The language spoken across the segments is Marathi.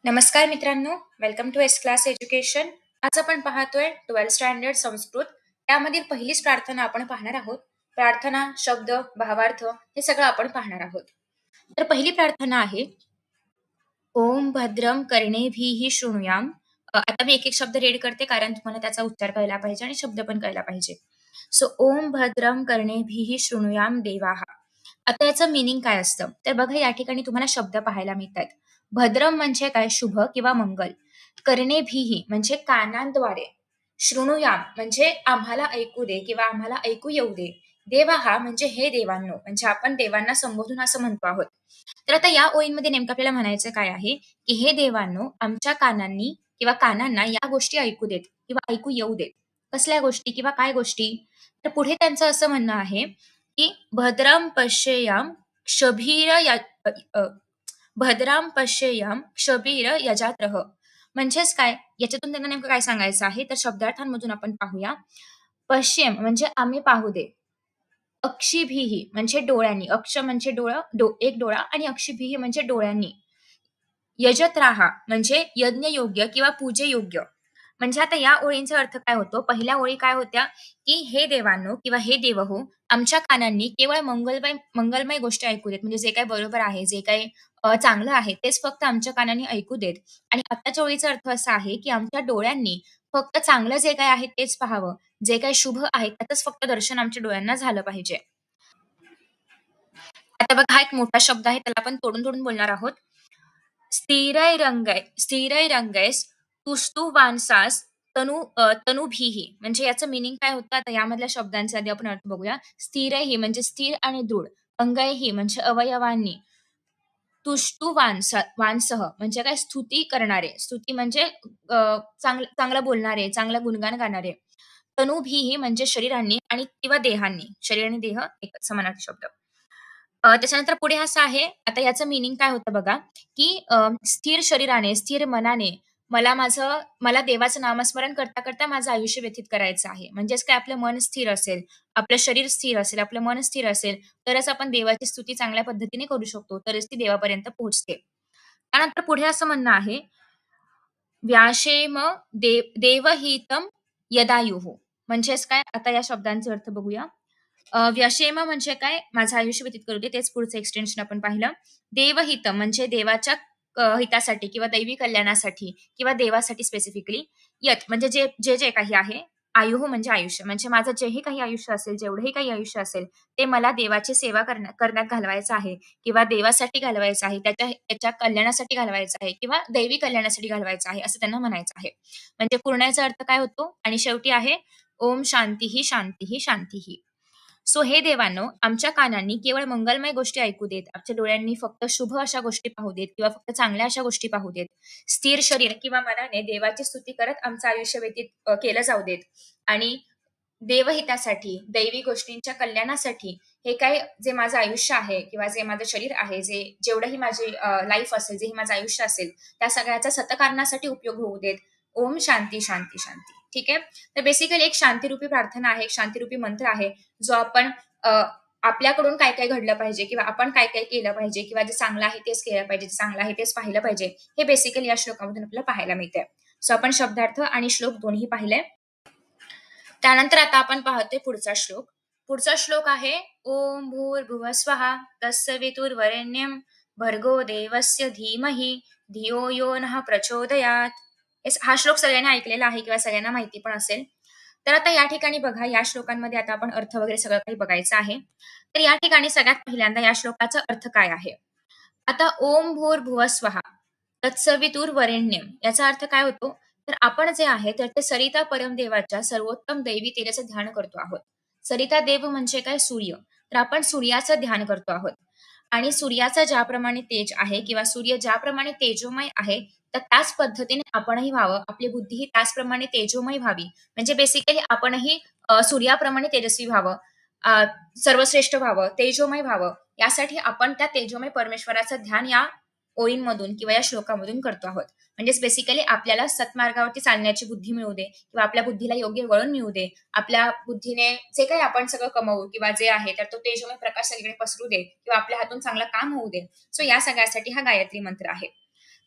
नमस्कार मित्रांनो, welcome to S class education. आज आपण पाहतोय 12th स्टँडर्ड संस्कृत. त्यामधील पहिलीच प्रार्थना आपण पाहणार आहोत. प्रार्थना, शब्द, भावार्थ हे सगळं आपण पाहणार आहोत. तर पहिली प्रार्थना आहे, ओम भद्रम कर्णेभिः शृणुयाम. आता मी एक एक शब्द रीड करते कारण तुम्हाला त्याचा उच्चार कळला पाहिजे आणि शब्द पण कळला पाहिजे. सो ओम भद्रम कर्णेभिः शृणुयाम देवाः. आता याचं मीनिंग काय असतं तर बघा, या ठिकाणी तुम्हाला शब्द पाहायला मिळतात. भद्रम म्हणजे काय, शुभ किंवा मंगल. कर्णेभिः म्हणजे कानांद्वारे. शृणुयाम म्हणजे आम्हाला ऐकू दे किंवा आम्हाला ऐकू येऊ दे. देवाहा म्हणजे हे देवांनो, म्हणजे आपण देवांना संबोधून असं म्हणतो आहोत. तर आता या ओळींमध्ये नेमकं आपल्याला म्हणायचं काय आहे, की हे देवांनो आमच्या कानांनी किंवा कानांना या गोष्टी ऐकू देत किंवा ऐकू येऊ देत. कसल्या गोष्टी किंवा काय गोष्टी? तर पुढे त्यांचं असं म्हणणं आहे, की भद्रम पश्येयाम क्षभीर भद्राम पश्येयाम क्षभीर यजात्रः. म्हणजेच काय, याच्यातून त्यांना नेमकं काय सांगायचं आहे तर शब्दार्थांमधून आपण पाहूया. पश्येम म्हणजे आम्ही पाहू दे. अक्षिभिः म्हणजे डोळ्यांनी. अक्ष म्हणजे एक डोळा आणि अक्षिभिः म्हणजे डोळ्यांनी. यजत राहा म्हणजे यज्ञ योग्य किंवा पूजे योग्य. म्हणजे आता या ओळींचा अर्थ काय होतो, पहिल्या ओळी काय होत्या, की हे देवांनो किंवा हे देव हो, आमच्या कानांनी केवळ मंगलमय मंगलमय गोष्टी ऐकू देत, म्हणजे जे काही बरोबर आहे, जे काही चांगलं आहे तेच फक्त आमच्या कानांनी ऐकू देत. आणि आताच्या ओळीचा अर्थ असा आहे, की आमच्या डोळ्यांनी फक्त चांगलं जे काही आहे तेच पाहावं, जे काही शुभ आहे त्यातच फक्त दर्शन आमच्या डोळ्यांना झालं पाहिजे. आता बघा, हा एक मोठा शब्द आहे, त्याला आपण तोडून तोडून बोलणार आहोत. स्थिरैरंगैस तुष्टुवांसास तनुभिः. म्हणजे याचं मीनिंग काय होतं, आता यामधल्या शब्दांचा आधी आपण अर्थ बघूया. स्थिरैहि म्हणजे स्थिर आणि दृढ. अंगैहि म्हणजे अवयवांनी. वांसह म्हणजे काय, स्तुती करणारे. स्तुती म्हणजे चांगलं बोलणारे, चांगलं गुणगान गाणारे. तनुभिः म्हणजे शरीरांनी आणि किंवा देहांनी. शरीर आणि देह एक समानार्थी शब्द. त्याच्यानंतर पुढे असं आहे, आता याचं मीनिंग काय होतं बघा, की स्थिर शरीराने, स्थिर मनाने मला देवाचं नामस्मरण करता करता माझं आयुष्य व्यतीत करायचं आहे. म्हणजेच काय, आपलं मन स्थिर असेल, आपलं शरीर स्थिर असेल, आपलं मन स्थिर असेल, तरच आपण देवाची स्तुती चांगल्या पद्धतीने करू शकतो. तरच ती देवापर्यंत पोहोचते. त्यानंतर पुढे असं म्हणणं आहे, व्याशेम देवहितम यदायुः. म्हणजेच काय, आता या शब्दांचे अर्थ बघूया. व्यशेम म्हणजे काय, माझं आयुष्य व्यतीत करू दे, तेच पुढचं एक्सटेन्शन आपण पाहिलं. देवहित म्हणजे देवाच्या हितासाठी किंवा दैवी कल्याणासाठी किंवा देवासाठी स्पेसिफिकली. यत म्हणजे जे जे जे काही आहे. आयुः म्हणजे आयुष्य, म्हणजे माझं जेही काही आयुष्य असेल, जेवढंही काही आयुष्य असेल, ते मला देवाची सेवा करण्यात घालवायचं आहे किंवा देवासाठी घालवायचं आहे, त्याच्या त्याच्या कल्याणासाठी घालवायचं आहे किंवा दैवी कल्याणासाठी घालवायचं आहे, असं त्यांना म्हणायचं आहे. म्हणजे पूर्ण याचा अर्थ काय होतो आणि शेवटी आहे, ओम शांतीः शांतीः शांतीः. सो हे देवांनो, आमच्या कानांनी केवळ मंगलमय गोष्टी ऐकू देत, आमच्या डोळ्यांनी फक्त शुभ अशा गोष्टी पाहू देत किंवा फक्त चांगल्या अशा गोष्टी पाहू देत. स्थिर शरीर किंवा मनाने देवाची स्तुती करत आमचं आयुष्य व्यतीत केलं जाऊ देत. आणि देवहितासाठी, दैवी गोष्टींच्या कल्याणासाठी हे काही जे माझं आयुष्य आहे किंवा जे माझं शरीर आहे, जेवढंही माझी लाईफ असेल, जेही माझं आयुष्य असेल, त्या सगळ्याचा सतकारणासाठी उपयोग होऊ देत. ओम शांती शांती शांती. ठीक आहे. तर बेसिकली एक शांतिरूपी प्रार्थना आहे, एक शांतिरूपी मंत्र आहे, जो आपण आपल्याकडून काय काय घडलं पाहिजे किंवा आपण काय काय केलं पाहिजे किंवा जे चांगलं आहे तेच केलं पाहिजे, जे चांगलं आहे तेच पाहिलं पाहिजे, हे बेसिकली या श्लोकामधून आपल्याला पाहायला मिळते. सो आपण शब्दार्थ आणि श्लोक दोन्ही पाहिले. त्यानंतर आता आपण पाहतोय पुढचा श्लोक. पुढचा श्लोक आहे, ओम भूर्भुवः स्वः तत्सवितुर्वरेण्यं भर्गो देवस्य धीमहि धियो यो नः प्रचोदयात. हा श्लोक सगळ्यांनी ऐकलेला आहे किंवा सगळ्यांना माहिती पण असेल. तर आता या ठिकाणी बघा, या श्लोकांमध्ये आता आपण अर्थ वगैरे सगळं काही बघायचं आहे. तर या ठिकाणी सगळ्यात पहिल्यांदा या श्लोकाचा अर्थ काय आहे. आता ओम भूर्भुवः स्वः तत्सवितुर्वरेण्यं याचा अर्थ काय होतो, तर आपण जे आहे तर ते सरिता परमदेवाच्या सर्वोत्तम दैवी तेजाचं ध्यान करतो आहोत. सरिता देव म्हणजे काय, सूर्य. तर आपण सूर्याचं ध्यान करतो आहोत. आणि सूर्याचा ज्याप्रमाणे तेज आहे किंवा सूर्य ज्याप्रमाणे तेजोमय आहे, तर त्याच पद्धतीने आपणही व्हावं, आपली बुद्धीही त्याचप्रमाणे तेजोमय व्हावी. म्हणजे बेसिकली आपणही सूर्याप्रमाणे तेजस्वी व्हावं, अ, सर्वश्रेष्ठ व्हावं, तेजोमय व्हावं. यासाठी आपण त्या तेजोमय परमेश्वराचं ध्यान या ओळींमधून किंवा या श्लोकामधून करतो आहोत. म्हणजेच बेसिकली आपल्याला सत्मार्गावरती चालण्याची बुद्धी मिळू दे किंवा आपल्या बुद्धीला योग्य वळण मिळू दे. आपल्या बुद्धीने जे काही आपण सगळं कमवू किंवा जे आहे तर तो तेजोमय प्रकाश सगळीकडे पसरू दे किंवा आपल्या हातून चांगलं काम होऊ दे. सो या सगळ्यासाठी हा गायत्री मंत्र आहे.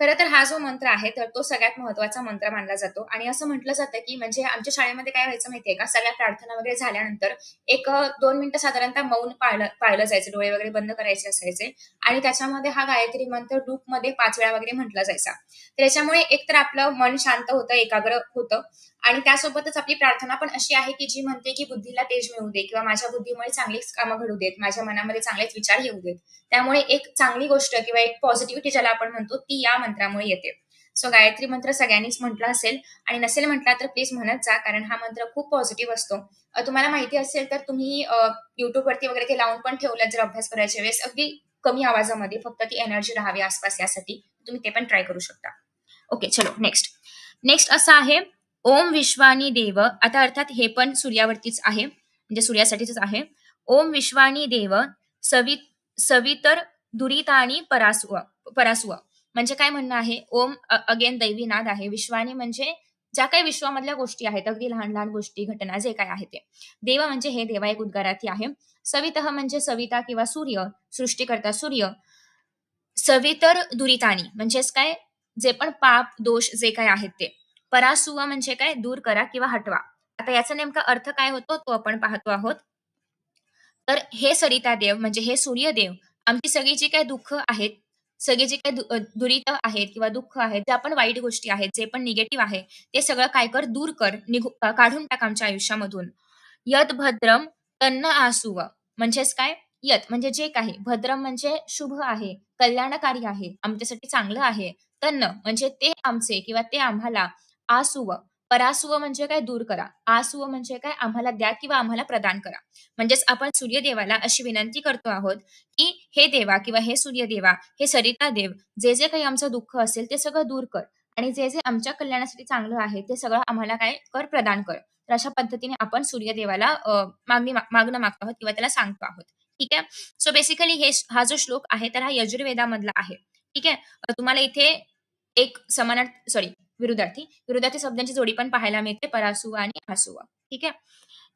खरं तर हा जो मंत्र आहे, तर तो सगळ्यात महत्त्वाचा मंत्र मानला जातो आणि असं म्हटलं जातं, की म्हणजे आमच्या शाळेमध्ये काय व्हायचं माहिती का, सगळ्या प्रार्थना वगैरे झाल्यानंतर एक 2 मिनिटं साधारणतः मौन पाळलं पाळलं जायचं. डोळे वगैरे बंद करायचे असायचे आणि त्याच्यामध्ये हा गायत्री मंत्र लूपमध्ये 5 वेळा वगैरे म्हटला जायचा. तर याच्यामुळे एकतर आपलं मन शांत होतं, एकाग्र होतं आणि त्यासोबतच आपली प्रार्थना पण अशी आहे, की जी म्हणते, की बुद्धीला तेज मिळू दे किंवा माझ्या बुद्धीमुळे चांगलीच कामं घडू देत, माझ्या मनामध्ये चांगलेच विचार येऊ देत. त्यामुळे एक चांगली गोष्ट किंवा एक पॉझिटिव्हिटी ज्याला आपण म्हणतो, ती या मंत्रामुळे येते. सो गायत्री मंत्र सगळ्यांनीच म्हटला असेल आणि नसेल म्हटला तर प्लीज म्हणत जा, कारण हा मंत्र खूप पॉझिटिव्ह असतो. तुम्हाला माहिती असेल तर तुम्ही YouTubeवरती वगैरे ते लावून पण ठेवलं जर अभ्यास करायच्या वेळेस अगदी कमी आवाजामध्ये फक्त ती एनर्जी राहावी आसपास यासाठी तुम्ही ते पण ट्राय करू शकता. ओके, चलो नेक्स्ट. नेक्स्ट असं आहे, ओम विश्वानी देव. आता अर्थात हे पण सूर्यावरतीच आहे, म्हणजे सूर्यासाठीच आहे. ओम विश्वानी देव सवि सवितर दुरितानी परासुव परासुव. म्हणजे काय म्हणणं आहे, ओम अगेन दैवी नाद आहे. विश्वानी म्हणजे ज्या काही विश्वामधल्या गोष्टी आहेत, अगदी लहान-लहान गोष्टी, घटना जे काही आहे ते. देव म्हणजे हे देवा एक उद्गारार्थी आहे. सवितः म्हणजे सविता किंवा सूर्य, सृष्टीकर्ता सूर्य. सवितर दुरितानी म्हणजेच काय, जे पण पाप, दोष जे काही आहेत ते. परासुव म्हणजे काय, दूर करा किंवा हटवा. आता याचा नेमका अर्थ काय होतो तो आपण पाहतो आहोत. तर हे सरिता देव म्हणजे हे सूर्यदेव आमची सगळी जी काही दुःख आहेत, सगळी जी काही दुरित आहेत किंवा दुःख आहेत, ज्या पण वाईट गोष्टी आहेत, जे पण निगेटिव्ह आहे, ते सगळं काय कर, दूर कर, काढून टाक आमच्या आयुष्यामधून. यत भद्रम तन्न आसुव म्हणजेच काय, यत म्हणजे जे काही, भद्रम म्हणजे शुभ आहे, कल्याणकारी आहे, आमच्यासाठी चांगलं आहे. तन्न म्हणजे ते आमचे किंवा ते आम्हाला, आसुव परासुव म्हणजे काय, दूर करा. आसुव म्हणजे काय, आम्हाला द्या किंवा आम्हाला प्रदान करा. म्हणजेच आपण सूर्यदेवाला अशी विनंती करतो आहोत, की हे देवा किंवा हे सूर्यदेवा, हे सरिता देव, जे काही आमचं दुःख असेल ते सगळं दूर कर आणि जे आमच्या कल्याणासाठी चांगलं आहे ते सगळं आम्हाला काय कर, प्रदान कर. तर अशा पद्धतीने आपण सूर्यदेवाला मागणं मागतो आहोत किंवा त्याला सांगतो आहोत. ठीक आहे. सो बेसिकली हा जो श्लोक आहे तर हा यजुर्वेदामधला आहे. ठीक आहे. तुम्हाला इथे एक समानार्थी सॉरी विरुद्धार्थी शब्दांची जोडी पण पाहायला मिळते, परासुव आणि आसुव. ठीक आहे.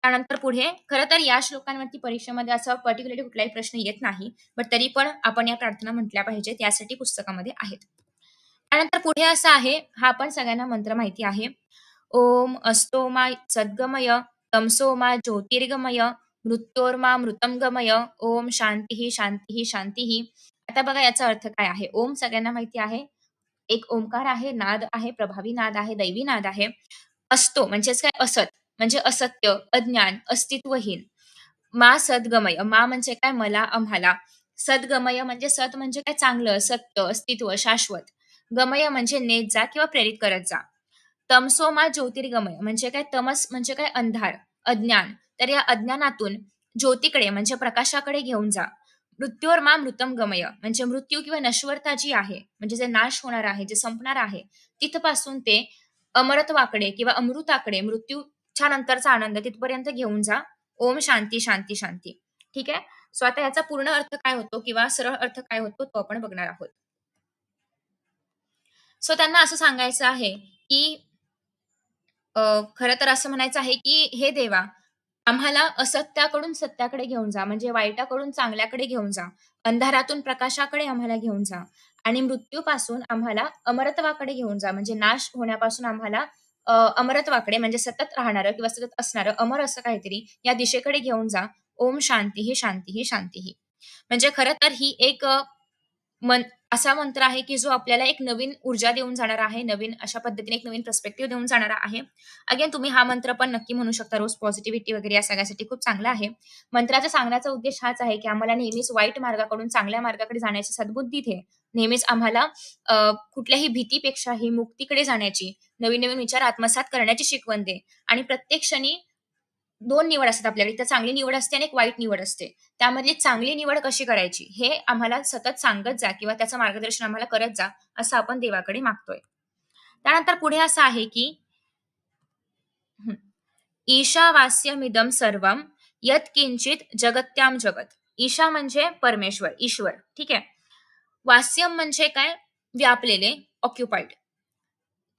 त्यानंतर पुढे खरं तर या श्लोकांवरती परीक्षेमध्ये असं पर्टिक्युलरली कुठलाही प्रश्न येत नाही. बट तरी पण आपण या प्रार्थना म्हटल्या पाहिजेत यासाठी पुस्तकामध्ये आहेत. त्यानंतर पुढे असं आहे, हा पण सगळ्यांना मंत्र माहिती आहे. ओम अस्तोमा सद्गमय, तमसोमा ज्योतिर्गमय, मृत्योर्मा मृतं गमय, ओम शांती शांती शांती. आता बघा याचा अर्थ काय आहे. ओम सगळ्यांना माहिती आहे. एक ओंकार आहे, नाद आहे, प्रभावी नाद आहे, दैवी नाद आहे. असतो म्हणजेच काय, असत म्हणजे असत्य, अज्ञान, अस्तित्वहीन. मा सद्गमय, मा म्हणजे काय, मला, आम्हाला. सद्गमय म्हणजे सत म्हणजे काय, चांगलं, सत्य, अस्तित्व, शाश्वत. गमय म्हणजे नेत जा किंवा प्रेरित करत जा. तमसोमा ज्योतिर्गमय म्हणजे काय, तमस म्हणजे काय, अंधार, अज्ञान. तर या अज्ञानातून ज्योतीकडे म्हणजे प्रकाशाकडे घेऊन जा. मृत्योर्मा मृतम गमय म्हणजे मृत्यू किंवा नश्वरता जी आहे, म्हणजे जे नाश होणार आहे, जे संपणार आहे, तिथपासून ते अमरत्वाकडे किंवा अमृताकडे, मृत्यूच्या नंतरचा आनंद तिथपर्यंत घेऊन जा. ओम शांती शांती शांती. ठीक आहे. सो आता याचा पूर्ण अर्थ काय होतो किंवा सरळ अर्थ काय होतो तो आपण बघणार आहोत. सो त्यांना असं सांगायचं आहे, की खरं तर असं म्हणायचं आहे, की "हे देवा, आम्हाला असत्याकडून सत्याकडे घेऊन जा, म्हणजे वाईटाकडून चांगल्याकडे घेऊन जा. अंधारातून प्रकाशाकडे आम्हाला घेऊन जा आणि मृत्यूपासून आम्हाला अमरत्वाकडे घेऊन जा, म्हणजे नाश होण्यापासून आम्हाला अमरत्वाकडे म्हणजे सतत राहणारं किंवा सतत असणारं अमर असं काहीतरी या दिशेकडे घेऊन जा. ओम शांतीः शांतीः शांतीः." म्हणजे खरं तर ही एक मन असा मंत्र आहे, की जो आपल्याला एक नवीन ऊर्जा देऊन जाणारा आहे. नवीन अशा पद्धतीने एक नवीन पर्स्पेक्टिव्ह देऊन जाणारा आहे. अगेन तुम्ही हा मंत्र पण नक्की म्हणू शकता. रोज पॉझिटिव्हिटी वगैरे या सगळ्यासाठी खूप चांगला आहे. मंत्राचा सांगण्याचा उद्देश हाच आहे, की आम्हाला नेहमीच वाईट मार्गाकडून चांगल्या मार्गाकडे जाण्याची सद्बुद्धी दे. नेहमीच आम्हाला कुठल्याही भीतीपेक्षाही मुक्तीकडे जाण्याची, नवीन-नवीन विचार आत्मसात करण्याची शिकवण दे आणि प्रत्येक क्षणी 2 निवड असतात आपल्याकडे. तर चांगली निवड असते आणि एक वाईट निवड असते. त्यामधली चांगली निवड कशी करायची हे आम्हाला सतत सांगत जा किंवा त्याचं मार्गदर्शन आम्हाला करत जा, असं आपण देवाकडे मागतोय. त्यानंतर पुढे असं आहे, की हं, ईशावास्यमिदं सर्वं यत्किंचित जगत्यां जगत. ईशा म्हणजे परमेश्वर, ईश्वर. ठीक आहे. वास्यम म्हणजे काय? व्यापलेले, ऑक्युपाईड.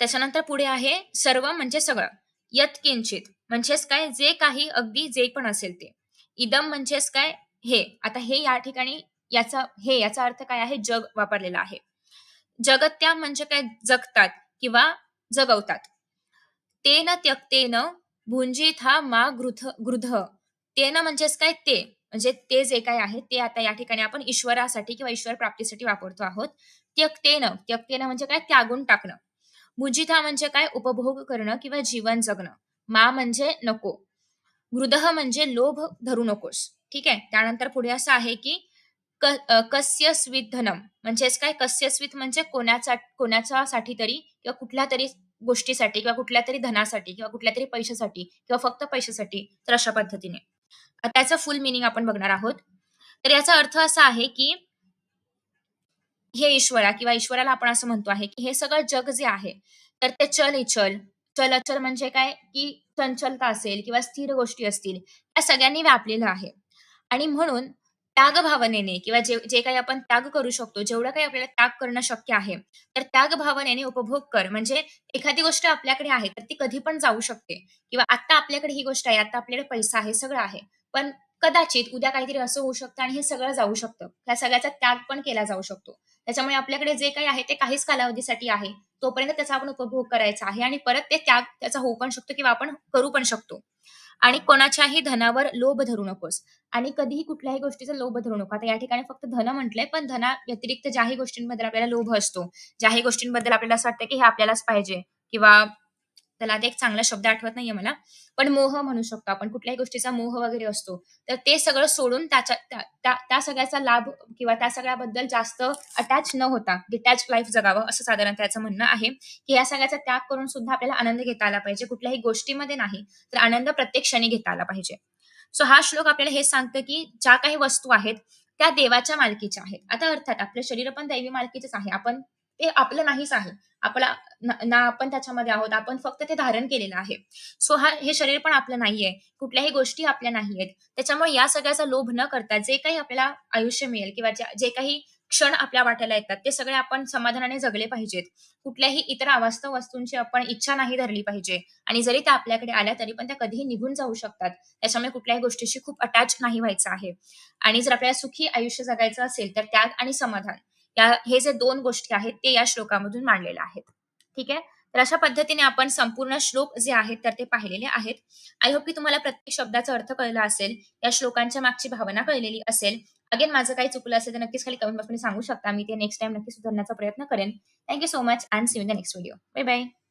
त्याच्यानंतर पुढे आहे सर्व म्हणजे सगळं. यत्किंचित म्हणजेच काय? जे काही अगदी जे पण असेल ते. इदम म्हणजेच काय? हे. आता हे या ठिकाणी याचा अर्थ काय आहे? जग वापरलेला आहे. जगत्या म्हणजे काय, जगतात किंवा जगवतात. तेन त्यक्तेन भुंजीथा मा गृध. तेन म्हणजेच काय ते, म्हणजे ते जे काही आहे ते आता या ठिकाणी आपण ईश्वरासाठी किंवा ईश्वर प्राप्तीसाठी वापरतो आहोत. त्यक्तेन म्हणजे काय, त्यागून टाकणं. भुंजिथा म्हणजे काय, उपभोग करणं किंवा जीवन जगणं. मा म्हणजे नको. गृधः म्हणजे लोभ धरू नकोस. ठीक आहे. त्यानंतर पुढे असं आहे की कस्य स्वित धनम म्हणजेच काय, कस्य स्वित म्हणजे कोणाच्यासाठी तरी किंवा कुठल्यातरी गोष्टीसाठी किंवा कुठल्यातरी धनासाठी किंवा कुठल्यातरी पैशासाठी किंवा फक्त पैशासाठी, तर अशा पद्धतीने. त्याचं फुल मीनिंग आपण बघणार आहोत. तर याचा अर्थ असा आहे की हे ईश्वरा किंवा ईश्वराला आपण असं म्हणतो आहे, की हे सगळं जग जे आहे, तर ते चल-इचल, चल-अचल म्हणजे काय, की चंचलता असेल किंवा स्थिर गोष्टी असतील, त्या सगळ्यांनी व्यापलेलं आहे. आणि म्हणून त्याग भावनेने किंवा जे जे काही आपण त्याग करू शकतो, जेवढं काही आपल्याला त्याग करणं शक्य आहे, तर त्याग भावनेने उपभोग कर. म्हणजे एखादी गोष्ट आपल्याकडे आहे, तर ती कधी पण जाऊ शकते किंवा आत्ता आपल्याकडे ही गोष्ट आहे, आता आपल्याकडे पैसा आहे, सगळं आहे. पण कदाचित उद्या काहीतरी असं होऊ शकतं आणि हे सगळं जाऊ शकतं. त्या सगळ्याचा त्याग पण केला जाऊ शकतो. त्याच्यामुळे आपल्याकडे जे काही आहे ते काहीच कालावधीसाठी आहे. तोपर्यंत त्याचा आपण उपभोग करायचा आहे आणि परत ते त्याग त्याचा होऊ पण शकतो किंवा आपण करू पण शकतो. आणि कोणाच्याही धनावर लोभ धरू नकोस आणि कधीही कुठल्याही गोष्टीचा लोभ धरू नको. आता या ठिकाणी फक्त धन म्हटलंय, पण धना व्यतिरिक्त ज्याही गोष्टींबद्दल आपल्याला लोभ असतो, ज्याही गोष्टींबद्दल आपल्याला असं वाटतं, की हे आपल्यालाच पाहिजे किंवा त्याला आता एक चांगला शब्द आठवत नाहीये मला, पण मोह म्हणू शकतो आपण. कुठल्याही गोष्टीचा मोह वगैरे असतो, तर ते सगळं सोडून त्याच्या त्या त्या त्या सगळ्याचा लाभ किंवा त्या सगळ्याबद्दल जास्त अटॅच न होता डिटॅच लाईफ जगावं, असं साधारण त्याचं म्हणणं आहे, की या सगळ्याचा त्याग करून सुद्धा आपल्याला आनंद घेता आला पाहिजे. कुठल्याही गोष्टीमध्ये नाही, तर आनंद प्रत्येक क्षणी घेता आला पाहिजे. सो हा श्लोक आपल्याला हेच सांगतं, की ज्या काही वस्तू आहेत, त्या देवाच्या मालकीच्या आहेत. आता अर्थात आपलं शरीर पण दैवी मालकीचंच आहे. आपण ते आपलं नाहीच आहे. आपला ना आपण त्याच्यामध्ये आहोत. आपण फक्त ते धारण केलेलं आहे. सो हे शरीर पण आपलं नाहीये. कुठल्याही गोष्टी आपल्या नाहीयेत. त्याच्यामुळे या सगळ्याचा लोभ न करता जे काही आपल्याला आयुष्य मिळेल किंवा जे काही क्षण आपल्या वाट्याला येतात, ते सगळे आपण समाधानाने जगले पाहिजेत. कुठल्याही इतर अवास्तव वस्तूंची आपण इच्छा नाही धरली पाहिजे आणि जरी त्या आपल्याकडे आल्या, तरी पण त्या कधीही निघून जाऊ शकतात. त्याच्यामुळे कुठल्याही गोष्टीशी खूप अटॅच नाही व्हायचं आहे. आणि जर आपल्याला सुखी आयुष्य जगायचं असेल, तर त्याग आणि समाधान हे जे 2 गोष्टी आहेत, ते या श्लोकामधून मांडलेल्या आहेत. ठीक आहे? तर अशा पद्धतीने आपण संपूर्ण श्लोक जे आहेत, तर ते पाहिलेले आहेत. आय होप की तुम्हाला प्रत्येक शब्दाचा अर्थ कळला असेल. या श्लोकांच्या मागची भावना कळलेली असेल. अगेन माझं काही चुकलं असेल, तर नक्कीच खाली कमेंट बॉक्समध्ये सांगू शकता. मी ते नेक्स्ट टाईम नक्की सुधारण्याचा प्रयत्न करेन. Thank so much and see you in the next video. Bye bye.